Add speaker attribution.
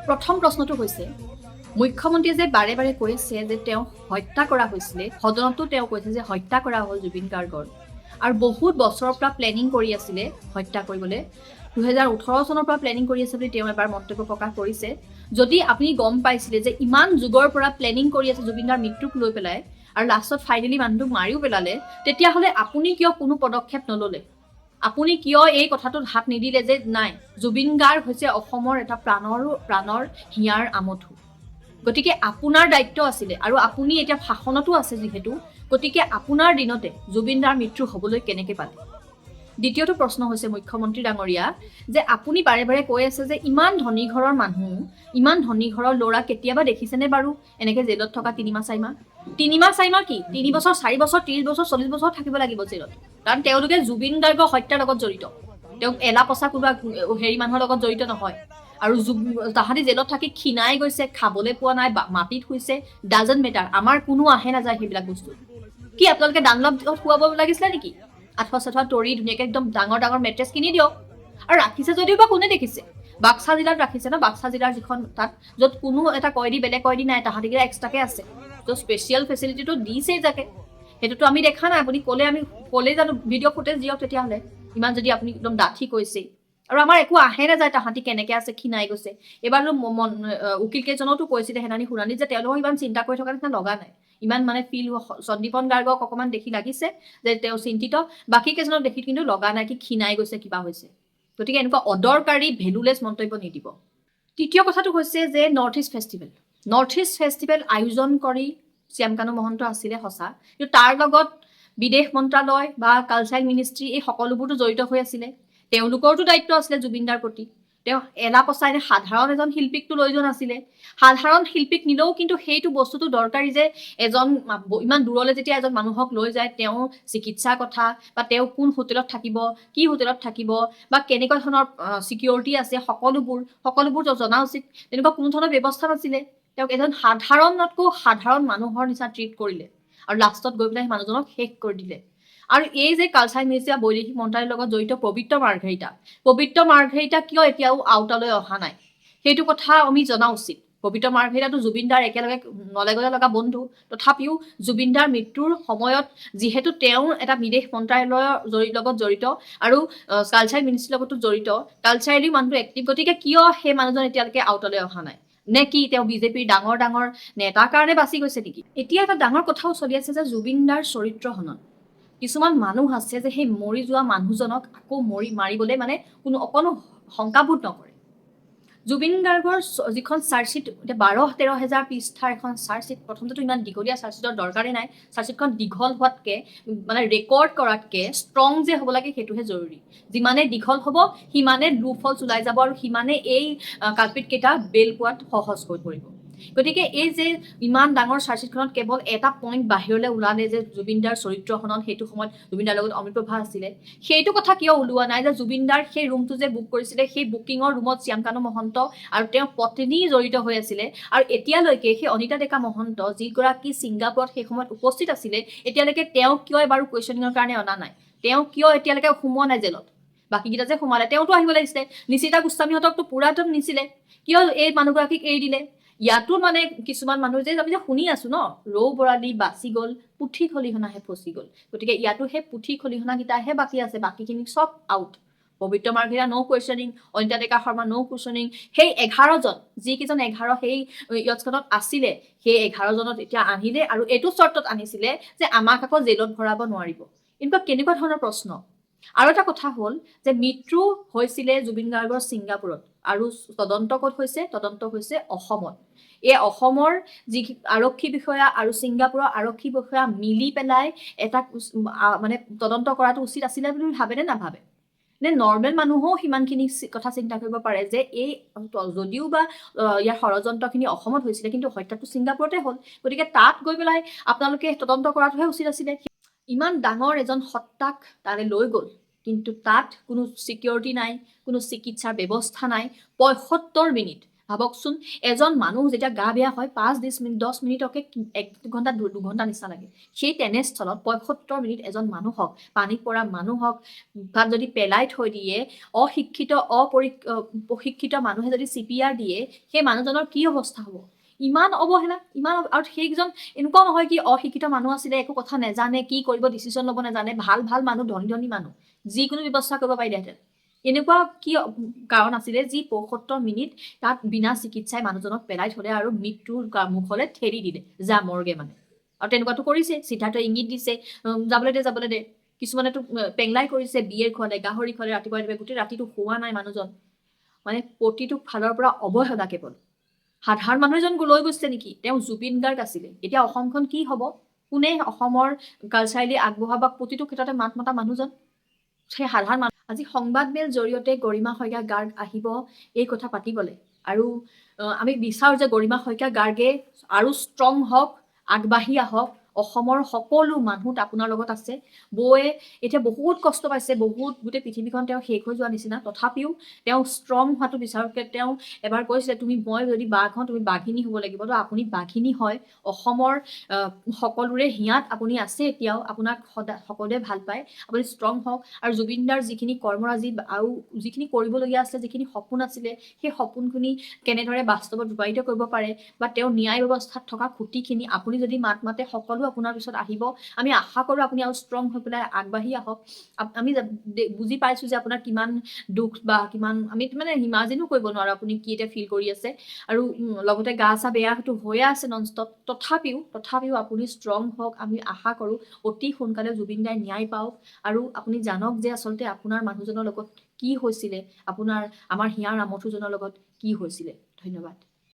Speaker 1: প্ৰথম প্ৰশ্নটো হৈছে মুখ্যমন্ত্ৰীয়ে যে বাৰে বাৰে কৈছে যে তেওঁ হত্যা কৰা হৈছিলে, সদনতো তেওঁ কৈছে যে হত্যা কৰা হ'ল জুবিন গাৰ্গৰ, আৰু বহুত বছৰৰ পৰা প্লেনিং কৰি আছিলে হত্যা কৰিবলৈ। 2018 চনৰ পৰা প্লেনিং কৰি আছে বুলি তেওঁ এবাৰ মন্তব্য প্ৰকাশ কৰিছে। যদি আপুনি গম পাইছিলে যে ইমান যুগৰ পৰা প্লেনিং কৰি আছে জুবিনদাৰ মৃত্যুক লৈ পেলাই, আৰু লাষ্টত ফাইনেলি মানুহটোক মাৰিও পেলালে, তেতিয়াহ'লে আপুনি কিয় কোনো পদক্ষেপ নল'লে? আপুনি কিয় এই কথাটোত হাত নিদিলে যে নাই, জুবিন গাৰ্গ হৈছে অসমৰ এটা প্ৰাণৰ হিয়াৰ আমঠু? গতিকে আপোনাৰ দায়িত্ব আছিলে, আৰু আপুনি এতিয়া শাসনতো আছে যিহেতু, গতিকে আপোনাৰ দিনতে জুবিন দাৰ মৃত্যু হ'বলৈ কেনেকৈ পালে? দ্বিতীয়টো প্ৰশ্ন হৈছে মুখ্যমন্ত্ৰী ডাঙৰীয়া, যে আপুনি বাৰে বাৰে কৈ আছে যে ইমান ধনী ঘৰৰ মানুহ, ইমান ধনী ঘৰৰ ল'ৰা কেতিয়াবা দেখিছেনে বাৰু এনেকৈ জেলত থকা 3 মাহ 4 মাহ? 3 মাহ 4 মাহ কি 3 বছৰ 4 বছৰ 30 বছৰ 40 বছৰ থাকিব লাগিব জেলত, কাৰণ তেওঁলোকে জুবিন গাৰ্গৰ হত্যাৰ লগত জড়িত। তেওঁক এলা পচা কোনোবা হেৰি মানুহৰ লগত জড়িত নহয়। আৰু তাহাঁতি জেলত থাকি ক্ষীণাই গৈছে, খাবলৈ পোৱা নাই, মাটিত শুইছে, ডাজেণ্ট মেটাৰ, আমাৰ কোনো আহে নাযায় সেইবিলাক বস্তু। কি আপোনালোকে ডানলপ খুৱাব লাগিছিলে নেকি? আঠুৱা চাঠুৱা তৰি ধুনীয়াকৈ একদম ডাঙৰ ডাঙৰ মেট্ৰেছ কিনি দিয়ক। আৰু ৰাখিছে যদিও বা কোনে দেখিছে? বাক্সা জিলাত ৰাখিছে ন, বাক্সা জিলাৰ যিখন তাত, য'ত কোনো এটা কয়দী বেলেগ কয়দী নাই, তাহাঁতিকেইটা এক্সট্ৰাকৈ আছে, ত' স্পেচিয়েল ফেচিলিটিটো দিছেই যাকে। সেইটোতো আমি দেখা নাই, আপুনি ক'লে জানো ভিডিঅ' ফুটেজ দিয়ক তেতিয়াহ'লে, ইমান যদি আপুনি একদম ডাঠি কৈছেই। আৰু আমাৰ একো আহে নাযায় তাহাঁতি কেনেকৈ আছে, ক্ষীণাই গৈছে। এইবাৰতো উকিল কেইজনতো কৈছিলে সেনানী শুনানিত যে তেওঁলোকক ইমান চিন্তা কৰি থকা নিচিনা লগা নাই। ইমান মানে ফিল সন্দীপন গাৰ্গক অকণমান দেখি লাগিছে যে তেওঁ চিন্তিত, বাকী কেইজনক দেখি কিন্তু লগা নাই কি ক্ষীণাই গৈছে কিবা হৈছে। গতিকে এনেকুৱা অদৰকাৰী ভেলুলেছ মন্তব্য নিদিব। তৃতীয় কথাটো হৈছে যে নৰ্থ ইষ্ট ফেষ্টিভেল আয়োজন কৰি শ্যামকানু মহন্ত আছিলে সঁচা, কিন্তু তাৰ লগত বিদেশ মন্ত্ৰালয় বা কালচাৰেল মিনিষ্ট্ৰী এই সকলোবোৰতো জড়িত হৈ আছিলে। তেওঁলোকৰতো দায়িত্ব আছিলে জুবিনদাৰ প্ৰতি। তেওঁ এলা পচাই সাধাৰণ এজন শিল্পীকটো লৈ যোৱা নাছিলে। সাধাৰণ শিল্পীক নিলেও কিন্তু সেইটো বস্তুটো দৰকাৰী যে এজন ইমান দূৰলৈ যেতিয়া এজন মানুহক লৈ যায়, তেওঁ চিকিৎসাৰ কথা বা তেওঁ কোন হোটেলত থাকিব, কি হোটেলত থাকিব, বা কেনেকুৱা ধৰণৰ ছিকিউৰিটি আছে, সকলোবোৰ জনা উচিত। তেনেকুৱা কোনো ধৰণৰ ব্যৱস্থা নাছিলে। তেওঁক এজন সাধাৰণতকৈ সাধাৰণ মানুহৰ নিচিনা ট্ৰিট কৰিলে, আৰু লাষ্টত গৈ পেলাই মানুহজনক শেষ কৰি দিলে। আৰু এই যে কালচাৰেল মিনিষ্ট্ৰী বা বৈদেশিক মন্ত্ৰালয়ৰ লগত জড়িত পবিত্ৰ মাৰ্ঘেৰিটা কিয় এতিয়াও আউটালৈ অহা নাই, সেইটো কথা আমি জনা উচিত। পবিত্ৰ মাৰ্ঘেৰিটাটো জুবিনদাৰ একেলগে নলেগলে লগা বন্ধু, তথাপিও জুবিনদাৰ মৃত্যুৰ সময়ত যিহেতু তেওঁ এটা বিদেশ মন্ত্ৰালয়ৰ লগত জড়িত আৰু কালচাৰেল মিনিষ্ট্ৰীৰ লগতো জড়িত, কালচাৰেলি মানুহটো এক্টিভ, গতিকে কিয় সেই মানুহজন এতিয়ালৈকে আউটলৈ অহা নাই? নে কি তেওঁ বিজেপিৰ ডাঙৰ নেতাৰ কাৰণে বাচি গৈছে নেকি? এতিয়া এটা ডাঙৰ কথাও চলি আছে যে জুবিনদাৰ চৰিত্ৰ হনন। কিছুমান মানুহ আছে যে সেই মৰি যোৱা মানুহজনক আকৌ মাৰিবলৈ মানে অকণো শংকাবোধ নকৰে। জুবিন গাৰ্গৰ যিখন চাৰ্জশ্বিট, এতিয়া 12-13 হাজাৰ পৃষ্ঠাৰ এখন চাৰ্জশ্বিট, প্ৰথমতেতো ইমান দীঘলীয়া চাৰ্জশ্বিটৰ দৰকাৰেই নাই। চাৰ্জশ্বিটখন দীঘল হোৱাতকৈ, মানে ৰেকৰ্ড কৰাতকৈ ষ্ট্ৰং যে হ'ব লাগে সেইটোহে জৰুৰী। যিমানে দীঘল হ'ব সিমানে লুফলছ ওলাই যাব, আৰু সিমানে এই কালপিতকেইটা বেল পোৱাত সহজ হৈ পৰিব। গতিকে এই যে ইমান ডাঙৰ চাৰ্জশ্বিটখনত কেৱল এটা পইণ্ট বাহিৰলৈ ওলালে যে জুবিনদাৰ চৰিত্ৰ হনন, সেইটো সময়ত জুবিনদাৰ লগত অমৃতপ্ৰভা আছিলে, সেইটো কথা কিয় ওলোৱা নাই যে জুবিনদাৰ সেই ৰুমটো যে বুক কৰিছিলে, সেই বুকিঙৰ ৰুমত শ্যামকানু মহন্ত আৰু তেওঁৰ পত্নী জড়িত হৈ আছিলে, আৰু এতিয়ালৈকে সেই অনিতা ডেকা মহন্ত যিগৰাকী ছিংগাপুৰত সেই সময়ত উপস্থিত আছিলে, এতিয়ালৈকে তেওঁক কিয় এবাৰো কুৱেশ্যনিঙৰ কাৰণে অনা নাই? তেওঁ কিয় এতিয়ালৈকে সোমোৱা নাই জেলত? বাকীকেইটা যে সোমালে তেওঁতো আহিব লাগিছিলে। নিচিতা গোস্বামীহঁতকতো পুৰাতো নিছিলে, কিয় এই মানুহগৰাকীক এৰি দিলে? ইয়াতো মানে কিছুমান মানুহ যে আমি যে শুনি আছো ন, ৰৌ বৰালি বাচি গ'ল, পুঠি খলিহনাহে ফচি গ'ল। গতিকে ইয়াতো সেই পুঠি খলিহনাকেইটাহে বাকী আছে, বাকীখিনি চব আউট। পবিত্ৰ মাৰ্ঘেৰিটা ন' কুৱেশ্যনিং, অনিতা ডেকা শৰ্মা ন' কুৱেশ্যনিং। সেই 11জন, যিকেইজন 11 সেই য়টছখনত আছিলে, সেই 11জনত এতিয়া আনিলে, আৰু এইটো চৰ্তত আনিছিলে যে আমাক আকৌ জেলত ভৰাব নোৱাৰিব। এনেকুৱা কেনেকুৱা ধৰণৰ প্ৰশ্ন? আৰু এটা কথা হ'ল যে মৃত্যু হৈছিলে জুবিন গাৰ্গৰ ছিংগাপুৰত, আৰু তদন্ত ক'ত হৈছে? তদন্ত হৈছে অসমত। এই অসমৰ যি আৰক্ষী বিষয়া আৰু ছিংগাপুৰৰ আৰক্ষী বিষয়া মিলি পেলাই এটা মানে তদন্ত কৰাটো উচিত আছিলে বুলি ভাবে নে নাভাবে? নে নৰ্মেল মানুহেও সিমানখিনি কথা চিন্তা কৰিব পাৰে যে এই যদিও বা ইয়াৰ ষড়যন্ত্ৰখিনি অসমত হৈছিলে, কিন্তু হত্যাটো ছিংগাপুৰতে হ'ল, গতিকে তাত গৈ পেলাই আপোনালোকে তদন্ত কৰাটোহে উচিত আছিলে। ইমান ডাঙৰ এজন সত্তাক তালৈ লৈ গ'ল, কিন্তু তাত কোনো ছিকিউৰিটি নাই, কোনো চিকিৎসাৰ ব্যৱস্থা নাই। ৭৫ মিনিট ভাবকচোন এজন মানুহ যেতিয়া গা বেয়া হয় 5-10 মিনিট 10 মিনিটকে 1 ঘণ্টা 2 ঘণ্টা নিচিনা লাগে। সেই তেনেস্থলত 75 মিনিট এজন মানুহক পানীত পৰা মানুহক তাত যদি পেলাই থৈ দিয়ে, অশিক্ষিত প্ৰশিক্ষিত মানুহে যদি CPR দিয়ে, সেই মানুহজনৰ কি অৱস্থা হ'ব? ইমান অৱহেলা, আৰু সেইজন এনেকুৱাও নহয় কি অশিক্ষিত মানুহ আছিলে, একো কথা নেজানে, কি কৰিব ডিচিশ্যন ল'ব নেজানে, ভাল ভাল মানুহ, ধনী ধনী মানুহ, যিকোনো ব্যৱস্থা কৰিব পাৰিলেহেঁতেন। এনেকুৱা কি কাৰণ আছিলে যি 75 মিনিট তাত বিনা চিকিৎসাই মানুহজনক পেলাই থলে আৰু মৃত্যুৰ মুখলৈ ঠেলি দিলে, যা মৰগে মানে। আৰু তেনেকুৱাতো কৰিছে, সিদ্ধাৰ্থই ইংগিত দিছে, যাবলৈ দে। কিছুমানেতো পেংলাই কৰিছে, বিয়েৰ খোৱালে, গাহৰি খোৱালে, ৰাতিপুৱা গোটেই ৰাতিটো শোৱা নাই মানুহজন। মানে প্ৰতিটো ফালৰ পৰা অৱহেলা কেৱল। সাধাৰণ মানুহ এজন লৈ গৈছে নেকি? তেওঁ জুবিন গাৰ্গ আছিলে। এতিয়া অসমখন কি হ'ব? কোনে অসমৰ কালচাৰেলি আগবঢ়া বা প্ৰতিটো ক্ষেত্ৰতে মাত মতা মানুহজন? সেই সাধাৰণ মানুহ। আজি সংবাদমেল জৰিয়তে গৰিমা শইকীয়া গাৰ্গ আহিব এই কথা পাতিবলৈ, আৰু আমি বিচাৰোঁ যে গৰিমা শইকীয়া গাৰ্গে আৰু ষ্ট্ৰং হওক, আগবাঢ়ি আহক। অসমৰ সকলো মানুহ আপোনাৰ লগত আছে। বৌয়ে এতিয়া বহুত কষ্ট পাইছে, গোটেই পৃথিৱীখন তেওঁ শেষ হৈ যোৱা নিচিনা। তথাপিও তেওঁ ষ্ট্ৰং হোৱাটো বিচাৰক। তেওঁ এবাৰ কৈছিলে, মই যদি বাঘ হওঁ, তুমি বাঘিনী হ'ব লাগিব। তো আপুনি বাঘিনী হয়। অসমৰ সকলোৰে হিয়াত আপুনি আছে এতিয়াও, আপোনাক সকলোৱে ভাল পায়। আপুনি ষ্ট্ৰং হওক। আৰু জুবিনদাৰ যিখিনি কৰ্মৰাজি আৰু যিখিনি কৰিবলগীয়া আছিলে, যিখিনি সপোন আছিলে, সেই সপোনখিনি কেনেদৰে বাস্তৱত ৰূপায়িত কৰিব পাৰে, বা তেওঁ ন্যায় ব্যৱস্থাত থকা খুঁটিখিনি আপুনি যদি মাত মাতে, সকলো আপোনাৰ পিছত আহিব। আমি আশা কৰোঁ আপুনি আৰু ষ্ট্ৰং হৈ পেলাই আগবাঢ়ি আহক। আমি বুজি পাইছোঁ যে আপোনাৰ কিমান দুখ, বা কিমান আমি মানে ইমাজিনো কৰিব নোৱাৰোঁ আপুনি কি এতিয়া ফিল কৰি আছে। আৰু লগতে গা চা বেয়াটো হৈয়ে আছে ননষ্টপ। তথাপিও আপুনি ষ্ট্ৰং হওক। আমি আশা কৰোঁ অতি সোনকালে জুবিন দাই ন্যায় পাওক, আৰু আপুনি জানক যে আচলতে আপোনাৰ মানুহজনৰ লগত কি হৈছিলে, আমাৰ হিয়াৰ আমঠুজনৰ লগত কি হৈছিলে। ধন্যবাদ।